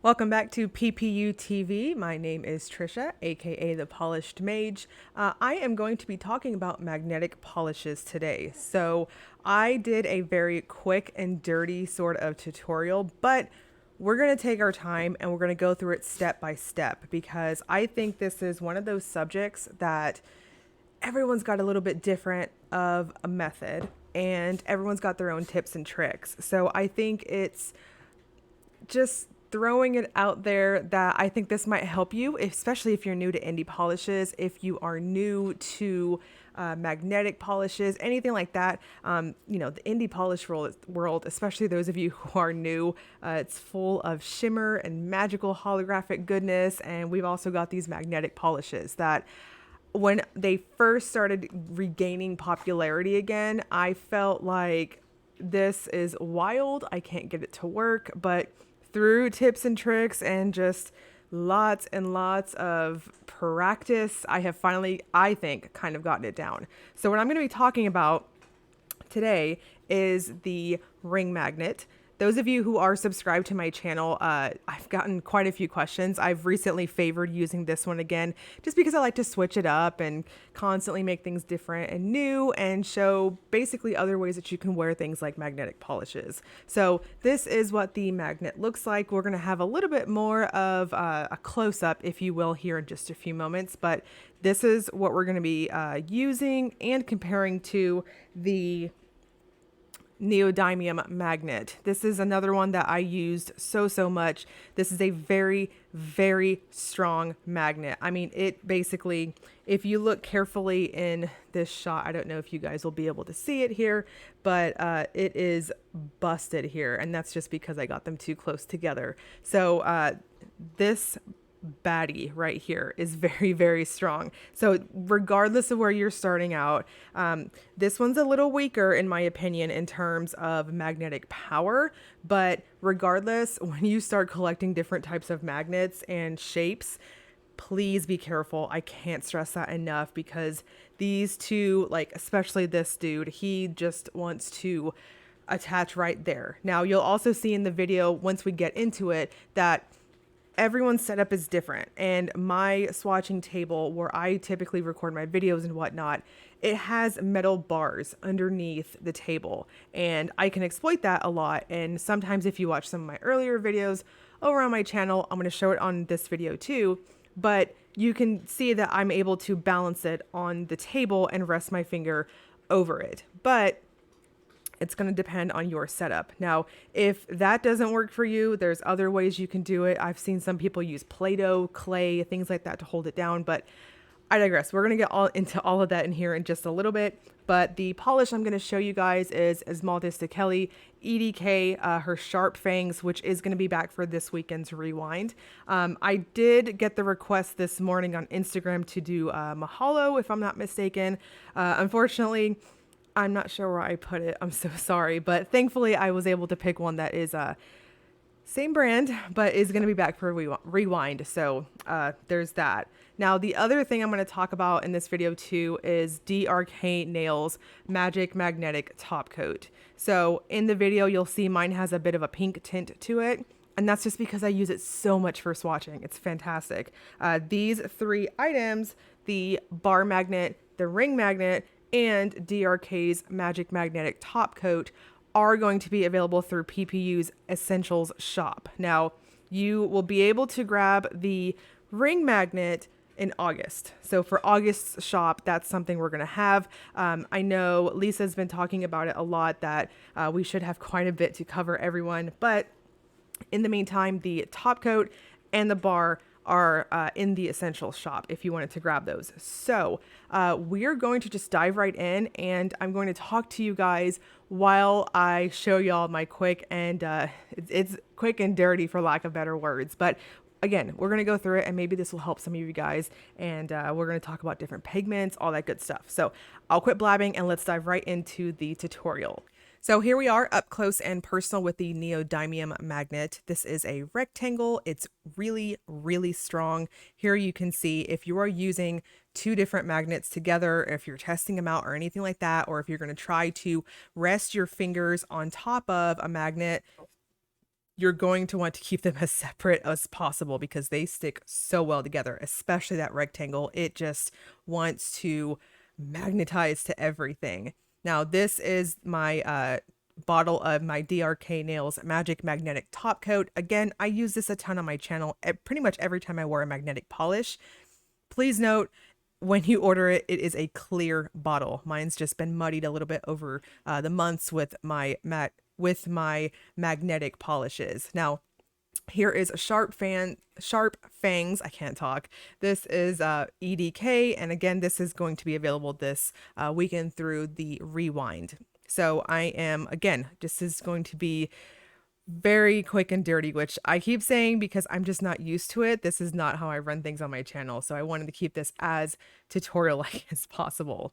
Welcome back to PPUTV. My name is Trisha, aka the Polished Mage. I am going to be talking about magnetic polishes today. So I did a very quick and dirty sort of tutorial, but we're going to take our time and we're going to go through it step by step because I think this is one of those subjects that everyone's got a little bit different of a method and everyone's got their own tips and tricks. So I think it's just throwing it out there that I think this might help you, especially if you're new to indie polishes, if you are new to magnetic polishes, anything like that. The indie polish world, especially those of you who are new, it's full of shimmer and magical holographic goodness. And we've also got these magnetic polishes that when they first started regaining popularity again, I felt like this is wild. I can't get it to work, but through tips and tricks and just lots and lots of practice, I have finally, I think, kind of gotten it down. So what I'm going to be talking about today is the ring magnet. Those of you who are subscribed to my channel, I've gotten quite a few questions. I've recently favored using this one again, just because I like to switch it up and constantly make things different and new and show basically other ways that you can wear things like magnetic polishes. So this is what the magnet looks like. We're gonna have a little bit more of a close-up, if you will, here in just a few moments, but this is what we're gonna be using and comparing to the neodymium magnet. This is another one that I used so much. This is a very strong magnet. I mean, it basically, if you look carefully in this shot, I don't know if you guys will be able to see it here, but it is busted here, and that's just because I got them too close together. So this baddie right here is very strong. So regardless of where you're starting out, this one's a little weaker in my opinion in terms of magnetic power, but regardless, when you start collecting different types of magnets and shapes, please be careful. I can't stress that enough because these two, like especially this dude, he just wants to attach right there. Now you'll also see in the video once we get into it that everyone's setup is different, and my swatching table where I typically record my videos and whatnot, it has metal bars underneath the table, and I can exploit that a lot. And sometimes if you watch some of my earlier videos over on my channel, I'm going to show it on this video too, but you can see that I'm able to balance it on the table and rest my finger over it. But it's going to depend on your setup. Now, if that doesn't work for you, there's other ways you can do it. I've seen some people use Play-Doh, clay, things like that to hold it down, but I digress. We're going to get into all of that in here in just a little bit. But the polish I'm going to show you guys is Esmaltes de Kelly EDK, her Sharp Fangs, which is going to be back for this weekend's Rewind. I did get the request this morning on Instagram to do Mahalo, if I'm not mistaken. Unfortunately, I'm not sure where I put it. I'm so sorry. But thankfully, I was able to pick one that is same brand, but is going to be back for Rewind. So there's that. Now, the other thing I'm going to talk about in this video too is DRK Nails Magic Magnetic Top Coat. So in the video, you'll see mine has a bit of a pink tint to it. And that's just because I use it so much for swatching. It's fantastic. These three items, the bar magnet, the ring magnet, and DRK's Magic Magnetic Top Coat, are going to be available through PPU's Essentials shop. Now, you will be able to grab the ring magnet in August. So for August's shop, that's something we're going to have. I know Lisa's been talking about it a lot, that we should have quite a bit to cover everyone. But in the meantime, the top coat and the bar are in the Essentials shop if you wanted to grab those. So we're going to just dive right in, and I'm going to talk to you guys while I show y'all my quick and it's quick and dirty for lack of better words. But again, we're going to go through it, and maybe this will help some of you guys, and we're going to talk about different pigments, all that good stuff. So I'll quit blabbing and let's dive right into the tutorial. So here we are up close and personal with the neodymium magnet. This is a rectangle. It's really strong. Here you can see if you are using two different magnets together, if you're testing them out or anything like that, or if you're going to try to rest your fingers on top of a magnet, you're going to want to keep them as separate as possible because they stick so well together, especially that rectangle. It just wants to magnetize to everything. Now, this is my bottle of my DRK Nails Magic Magnetic Top Coat. Again, I use this a ton on my channel pretty much every time I wear a magnetic polish. Please note, when you order it, it is a clear bottle. Mine's just been muddied a little bit over the months with my magnetic polishes. Now, here is a Sharp Fangs. I can't talk. This is EDK, and again, this is going to be available this weekend through the Rewind. So I am, again, this is going to be very quick and dirty, which I keep saying because I'm just not used to it. This is not how I run things on my channel. So I wanted to keep this as tutorial-like as possible.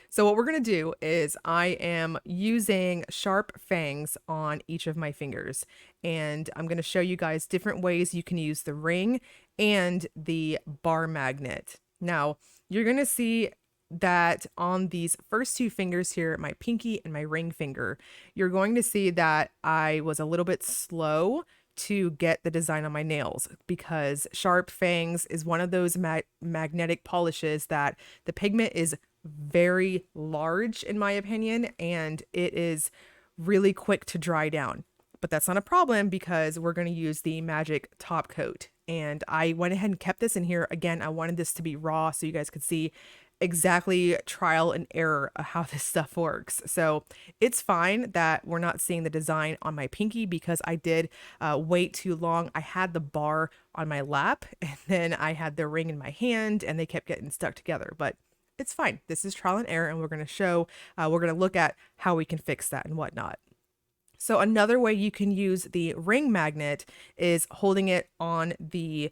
So what we're going to do is I am using Sharp Fangs on each of my fingers, and I'm going to show you guys different ways you can use the ring and the bar magnet. Now, you're going to see that on these first two fingers here, my pinky and my ring finger, you're going to see that I was a little bit slow to get the design on my nails because Sharp Fangs is one of those magnetic polishes that the pigment is very large in my opinion, and it is really quick to dry down. But that's not a problem because we're going to use the magic top coat, and I went ahead and kept this in here. Again, I wanted this to be raw so you guys could see exactly trial and error of how this stuff works. So it's fine that we're not seeing the design on my pinky because I did wait too long. I had the bar on my lap and then I had the ring in my hand and they kept getting stuck together, but it's fine. This is trial and error, and we're going to look at how we can fix that and whatnot. So another way you can use the ring magnet is holding it on the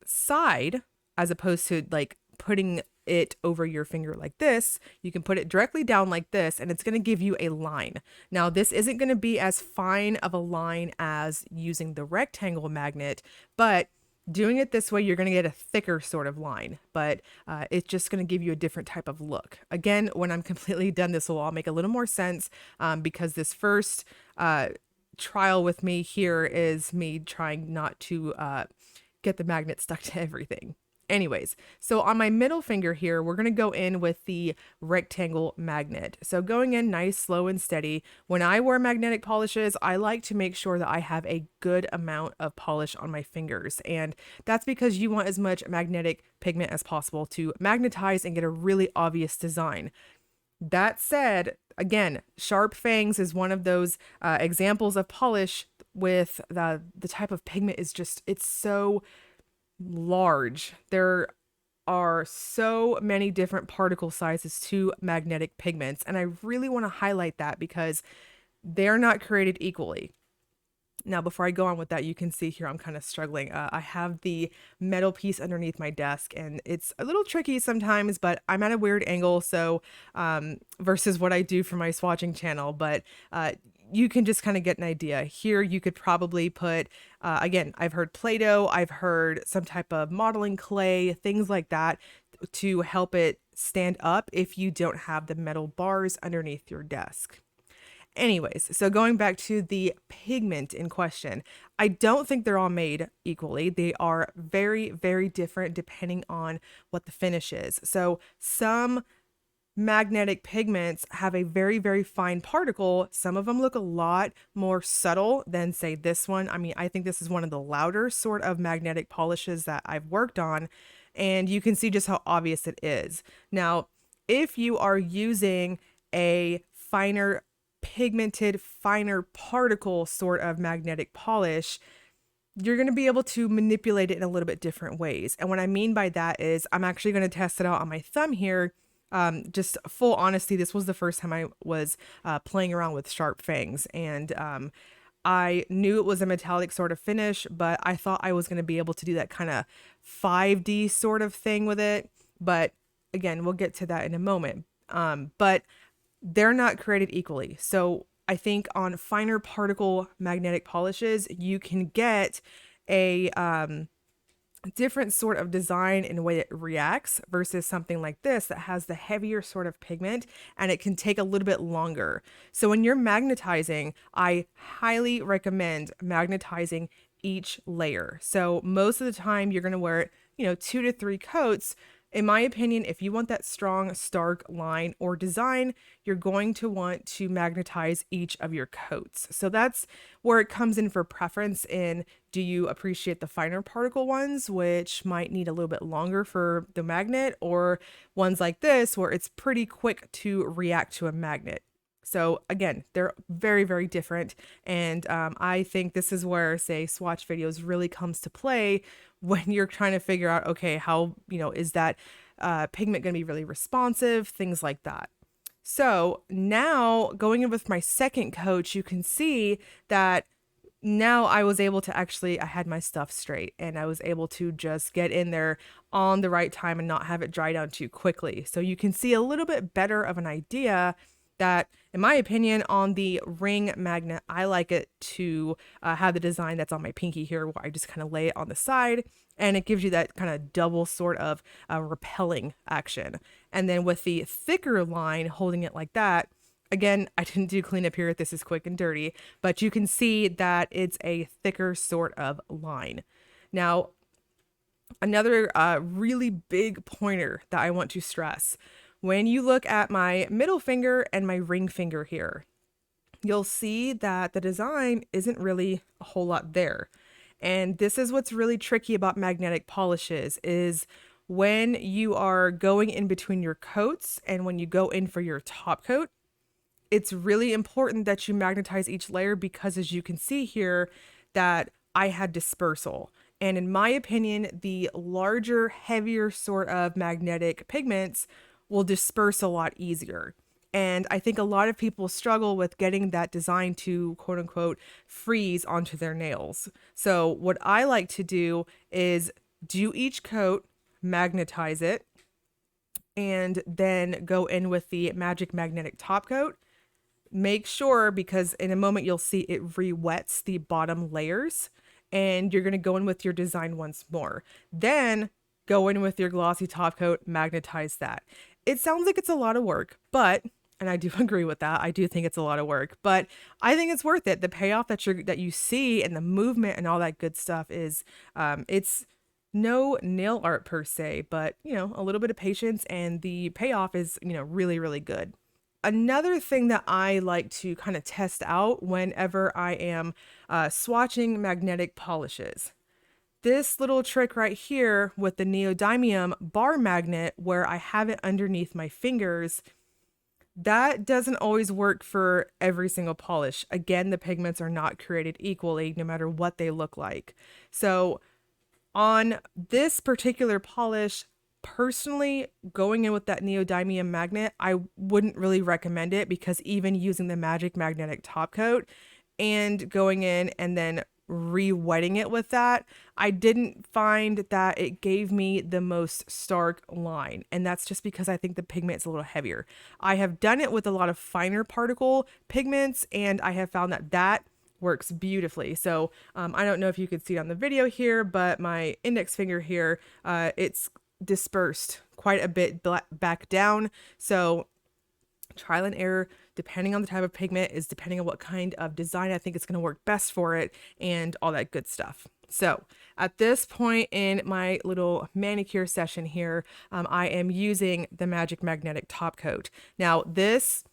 side as opposed to like putting it over your finger like this. You can put it directly down like this and it's going to give you a line. Now this isn't going to be as fine of a line as using the rectangle magnet, but doing it this way, you're going to get a thicker sort of line, but it's just going to give you a different type of look. Again, when I'm completely done, this will all make a little more sense because this first trial with me here is me trying not to get the magnet stuck to everything. Anyways, so on my middle finger here, we're going to go in with the rectangle magnet. So going in nice, slow and steady. When I wear magnetic polishes, I like to make sure that I have a good amount of polish on my fingers. And that's because you want as much magnetic pigment as possible to magnetize and get a really obvious design. That said, again, Sharp Fangs is one of those examples of polish with the type of pigment is just, it's so large. There are so many different particle sizes to magnetic pigments, and I really want to highlight that because they're not created equally. Now, before I go on with that, you can see here I'm kind of struggling. I have the metal piece underneath my desk, and it's a little tricky sometimes, but I'm at a weird angle, so versus what I do for my swatching channel, but you can just kind of get an idea. Here you could probably put, again, I've heard Play-Doh, I've heard some type of modeling clay, things like that to help it stand up if you don't have the metal bars underneath your desk. Anyways, so going back to the pigment in question, I don't think they're all made equally. They are very, very different depending on what the finish is. So some magnetic pigments have a very, very fine particle. Some of them look a lot more subtle than say this one. I mean, I think this is one of the louder sort of magnetic polishes that I've worked on, and you can see just how obvious it is. Now, if you are using a finer pigmented, finer particle sort of magnetic polish, you're going to be able to manipulate it in a little bit different ways. And what I mean by that is I'm actually going to test it out on my thumb here. Just full honesty, this was the first time I was playing around with Sharp Fangs, and I knew it was a metallic sort of finish, but I thought I was going to be able to do that kind of 5D sort of thing with it. But again, we'll get to that in a moment. But they're not created equally. So I think on finer particle magnetic polishes, you can get a different sort of design in the way it reacts versus something like this that has the heavier sort of pigment and it can take a little bit longer. So when you're magnetizing, I highly recommend magnetizing each layer. So most of the time you're going to wear it, 2 to 3 coats. In my opinion, if you want that strong, stark line or design, you're going to want to magnetize each of your coats. So that's where it comes in for preference in, do you appreciate the finer particle ones, which might need a little bit longer for the magnet, or ones like this where it's pretty quick to react to a magnet. So again, they're very, very different. And I think this is where, say, swatch videos really comes to play when you're trying to figure out, okay, how, is that pigment going to be really responsive, things like that. So now going in with my second coat, you can see that now I was able to I had my stuff straight and I was able to just get in there on the right time and not have it dry down too quickly. So you can see a little bit better of an idea that, in my opinion, on the ring magnet, I like it to have the design that's on my pinky here, where I just kind of lay it on the side and it gives you that kind of double sort of repelling action. And then with the thicker line, holding it like that, again, I didn't do cleanup here. This is quick and dirty, but you can see that it's a thicker sort of line. Now, another really big pointer that I want to stress, when you look at my middle finger and my ring finger here, you'll see that the design isn't really a whole lot there. And this is what's really tricky about magnetic polishes, is when you are going in between your coats and when you go in for your top coat, it's really important that you magnetize each layer, because as you can see here, that I had dispersal. And in my opinion, the larger, heavier sort of magnetic pigments will disperse a lot easier. And I think a lot of people struggle with getting that design to quote unquote freeze onto their nails. So what I like to do is do each coat, magnetize it, and then go in with the Magic Magnetic Top Coat. Make sure, because in a moment you'll see it re-wets the bottom layers, and you're going to go in with your design once more. Then go in with your glossy top coat, magnetize that. It sounds like it's a lot of work, but, and I do agree with that, I do think it's a lot of work, but I think it's worth it. The payoff that you see and the movement and all that good stuff is, it's no nail art per se, but a little bit of patience, and the payoff is, really, really good. Another thing that I like to kind of test out whenever I am swatching magnetic polishes, this little trick right here with the neodymium bar magnet, where I have it underneath my fingers, that doesn't always work for every single polish. Again, the pigments are not created equally, no matter what they look like. So on this particular polish, personally, going in with that neodymium magnet, I wouldn't really recommend it, because even using the Magic Magnetic Top Coat and going in and then re-wetting it with that, I didn't find that it gave me the most stark line. And that's just because I think the pigment is a little heavier. I have done it with a lot of finer particle pigments, and I have found that works beautifully. So I don't know if you could see it on the video here, but my index finger here, it's dispersed quite a bit back down. So trial and error, depending on the type of pigment, is depending on what kind of design I think is going to work best for it, and all that good stuff. So at this point in my little manicure session here, I am using the Magic Magnetic Top Coat. Now this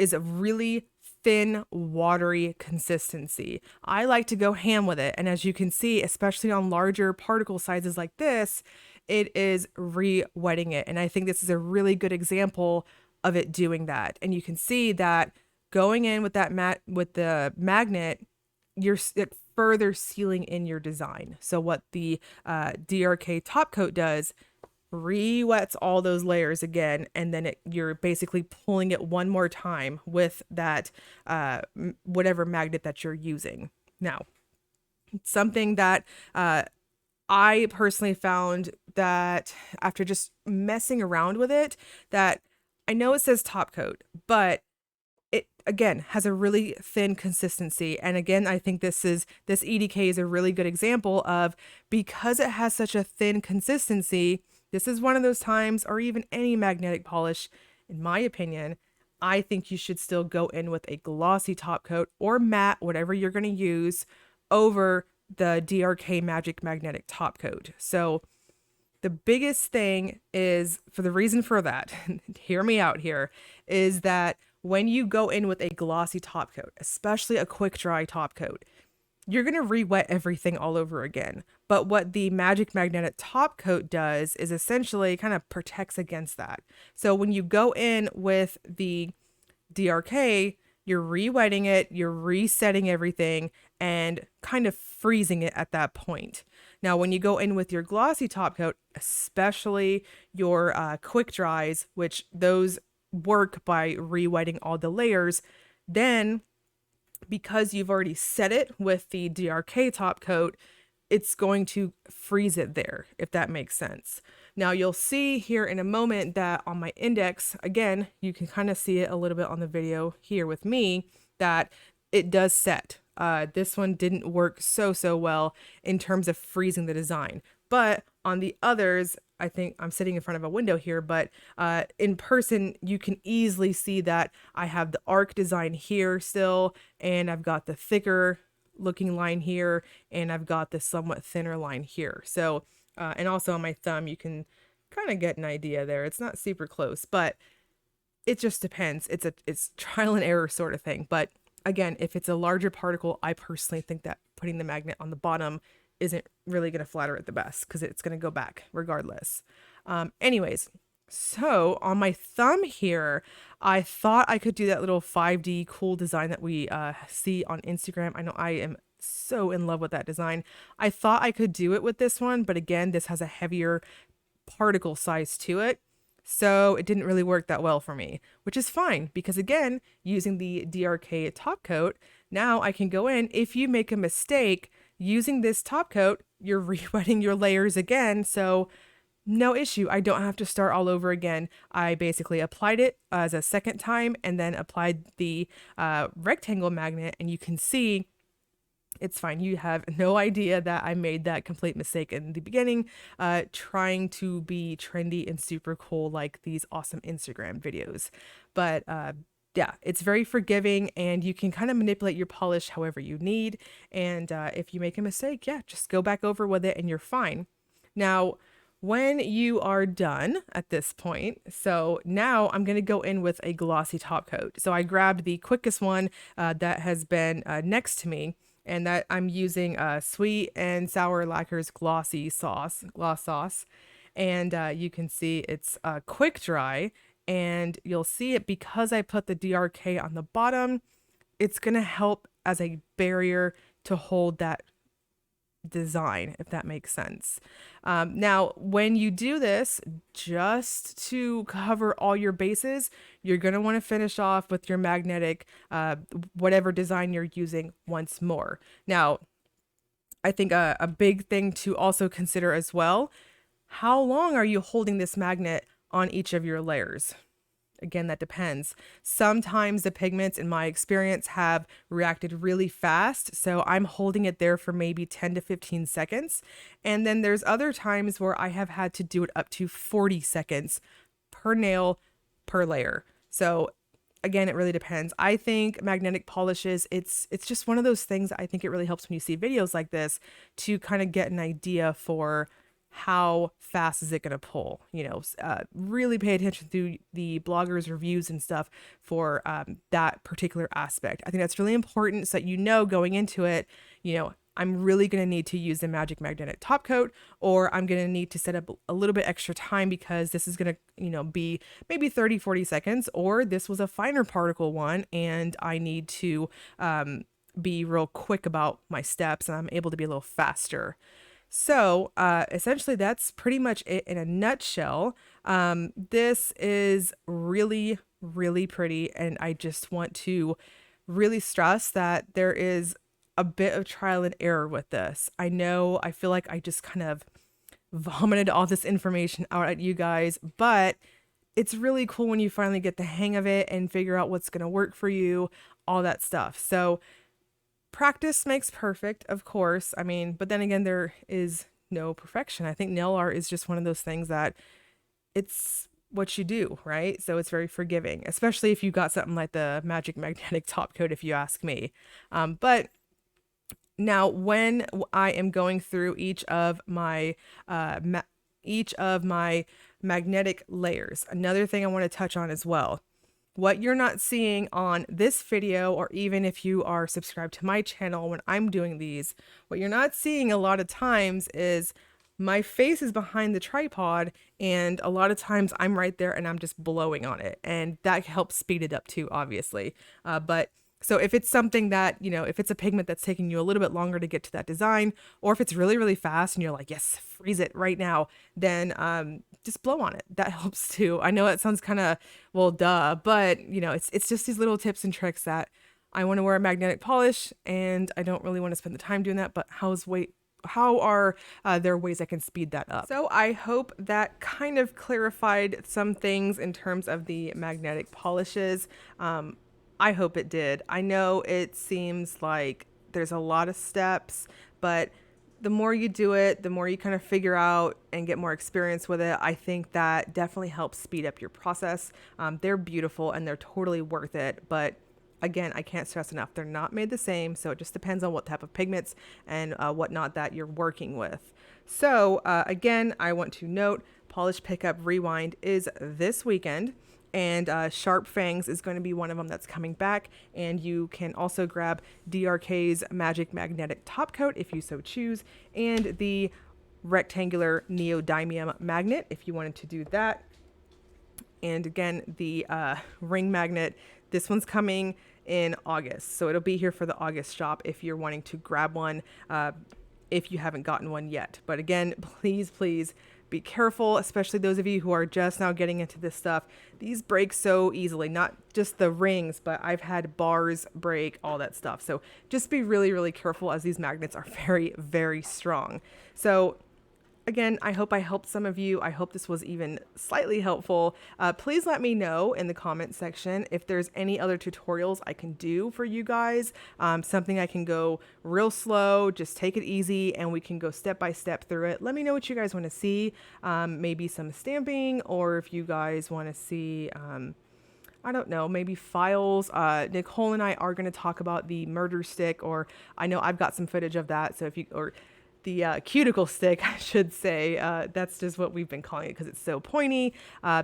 is a really thin, watery consistency. I like to go ham with it. And as you can see, especially on larger particle sizes like this, it is re-wetting it. And I think this is a really good example of it doing that. And you can see that going in with that with the magnet, you're further sealing in your design. So what the DRK top coat does, re-wets all those layers again, and then you're basically pulling it one more time with that whatever magnet that you're using. Now, something that I personally found, that after just messing around with it, that I know it says top coat, but it again has a really thin consistency. And again, I think this EDK is a really good example of, because it has such a thin consistency, this is one of those times, or even any magnetic polish, in my opinion, I think you should still go in with a glossy top coat or matte, whatever you're going to use, over the DRK Magic Magnetic top coat. So the biggest thing is, for the reason for that, hear me out here, is that when you go in with a glossy top coat, especially a quick dry top coat, you're going to re-wet everything all over again. But what the Magic Magnetic top coat does is essentially kind of protects against that. So when you go in with the DRK, you're re-wetting it, you're resetting everything, and kind of freezing it at that point. Now, when you go in with your glossy top coat, especially your quick dries, which those work by re-wetting all the layers, then because you've already set it with the DRK top coat, it's going to freeze it there, if that makes sense. Now you'll see here in a moment that on my index, again, you can kind of see it a little bit on the video here with me, that it does set. This one didn't work so well in terms of freezing the design. But on the others, I think I'm sitting in front of a window here, but in person, you can easily see that I have the arc design here still, and I've got the thicker looking line here, and I've got the somewhat thinner line here. So, and also on my thumb, you can kind of get an idea there. It's not super close, but it just depends. It's trial and error sort of thing. But again, if it's a larger particle, I personally think that putting the magnet on the bottom isn't really going to flatter it the best, because it's going to go back regardless. Anyways, so on my thumb here, I thought I could do that little 5D cool design that we see on Instagram. I know I am so in love with that design. I thought I could do it with this one, but again, this has a heavier particle size to it. So it didn't really work that well for me, which is fine, because again, using the DRK top coat, now I can go in. If you make a mistake using this top coat, you're re-wetting your layers again. So no issue. I don't have to start all over again. I basically applied it as a second time and then applied the rectangle magnet, and you can see it's fine. You have no idea that I made that complete mistake in the beginning, trying to be trendy and super cool like these awesome Instagram videos. But yeah, it's very forgiving, and you can kind of manipulate your polish however you need. And if you make a mistake, yeah, just go back over with it and you're fine. Now, when you are done at this point, so now I'm going to go in with a glossy top coat. So I grabbed the quickest one that has been next to me, and that I'm using Sweet and Sour Lacquer's gloss sauce. And you can see it's quick dry, and you'll see it because I put the DRK on the bottom, it's going to help as a barrier to hold that design, if that makes sense. Now, when you do this, just to cover all your bases, you're going to want to finish off with your magnetic, whatever design you're using once more. Now, I think a big thing to also consider as well, how long are you holding this magnet on each of your layers? Again, that depends. Sometimes the pigments, in my experience, have reacted really fast, so I'm holding it there for maybe 10 to 15 seconds. And then there's other times where I have had to do it up to 40 seconds per nail per layer. So again, it really depends. I think magnetic polishes, it's just one of those things. I think it really helps when you see videos like this to kind of get an idea for how fast is it going to pull. Really pay attention to the bloggers' reviews and stuff for that particular aspect. I think that's really important, so that going into it, I'm really going to need to use the Magic Magnetic top coat, or I'm going to need to set up a little bit extra time, because this is going to be maybe 30-40 seconds, or this was a finer particle one and I need to be real quick about my steps, and I'm able to be a little faster. So essentially, that's pretty much it in a nutshell. This is really, really pretty, and I just want to really stress that there is a bit of trial and error with this. I feel like I just kind of vomited all this information out at you guys, but it's really cool when you finally get the hang of it and figure out what's going to work for you, all that stuff. So practice makes perfect, of course. I mean, but then again, there is no perfection. I think nail art is just one of those things that it's what you do, right? So it's very forgiving, especially if you got something like the Magic Magnetic Top Coat, if you ask me. But now, when I am going through each of my magnetic layers, another thing I want to touch on as well. What you're not seeing on this video, or even if you are subscribed to my channel when I'm doing these, what you're not seeing a lot of times is my face is behind the tripod, and a lot of times I'm right there and I'm just blowing on it, and that helps speed it up too, obviously. But so if it's something that, if it's a pigment that's taking you a little bit longer to get to that design, or if it's really, really fast and you're like, yes, freeze it right now, then just blow on it. That helps too. I know it sounds kind of, well, duh, but it's just these little tips and tricks that I want to wear a magnetic polish and I don't really want to spend the time doing that, but how are there ways I can speed that up? So I hope that kind of clarified some things in terms of the magnetic polishes. I hope it did. I know it seems like there's a lot of steps, but the more you do it, the more you kind of figure out and get more experience with it. I think that definitely helps speed up your process. They're beautiful and they're totally worth it. But again, I can't stress enough, they're not made the same. So it just depends on what type of pigments and whatnot that you're working with. So again, I want to note Polish Pickup Rewind is this weekend. And Sharp Fangs is going to be one of them that's coming back. And you can also grab DRK's Magic Magnetic Top Coat if you so choose, and the rectangular neodymium magnet if you wanted to do that. And again, the ring magnet, this one's coming in August. So it'll be here for the August shop if you're wanting to grab one, if you haven't gotten one yet. But again, please, please be careful, especially those of you who are just now getting into this stuff. These break so easily, not just the rings, but I've had bars break, all that stuff. So just be really, really careful, as these magnets are very, very strong. So again, I hope I helped some of you. I hope this was even slightly helpful. Please let me know in the comment section if there's any other tutorials I can do for you guys. Something I can go real slow, just take it easy, and we can go step by step through it. Let me know what you guys want to see. Maybe some stamping, or if you guys want to see I don't know, maybe files. Nicole and I are going to talk about the murder stick, or I know I've got some footage of that. So if you, or the cuticle stick, I should say. That's just what we've been calling it because it's so pointy.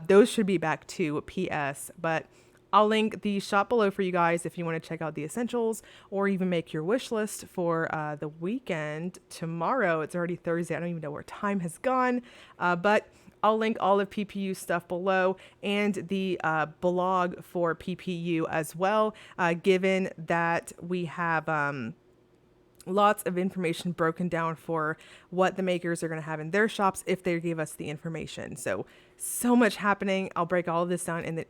Those should be back to PS, but I'll link the shop below for you guys if you want to check out the essentials or even make your wish list for the weekend. Tomorrow, it's already Thursday. I don't even know where time has gone, but I'll link all of PPU stuff below, and the blog for PPU as well, given that we have lots of information broken down for what the makers are going to have in their shops if they give us the information. So much happening. I'll break all of this down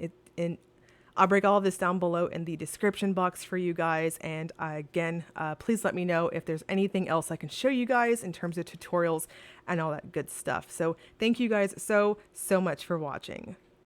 I'll break all of this down below in the description box for you guys. And again, please let me know if there's anything else I can show you guys in terms of tutorials and all that good stuff. So thank you guys so much for watching.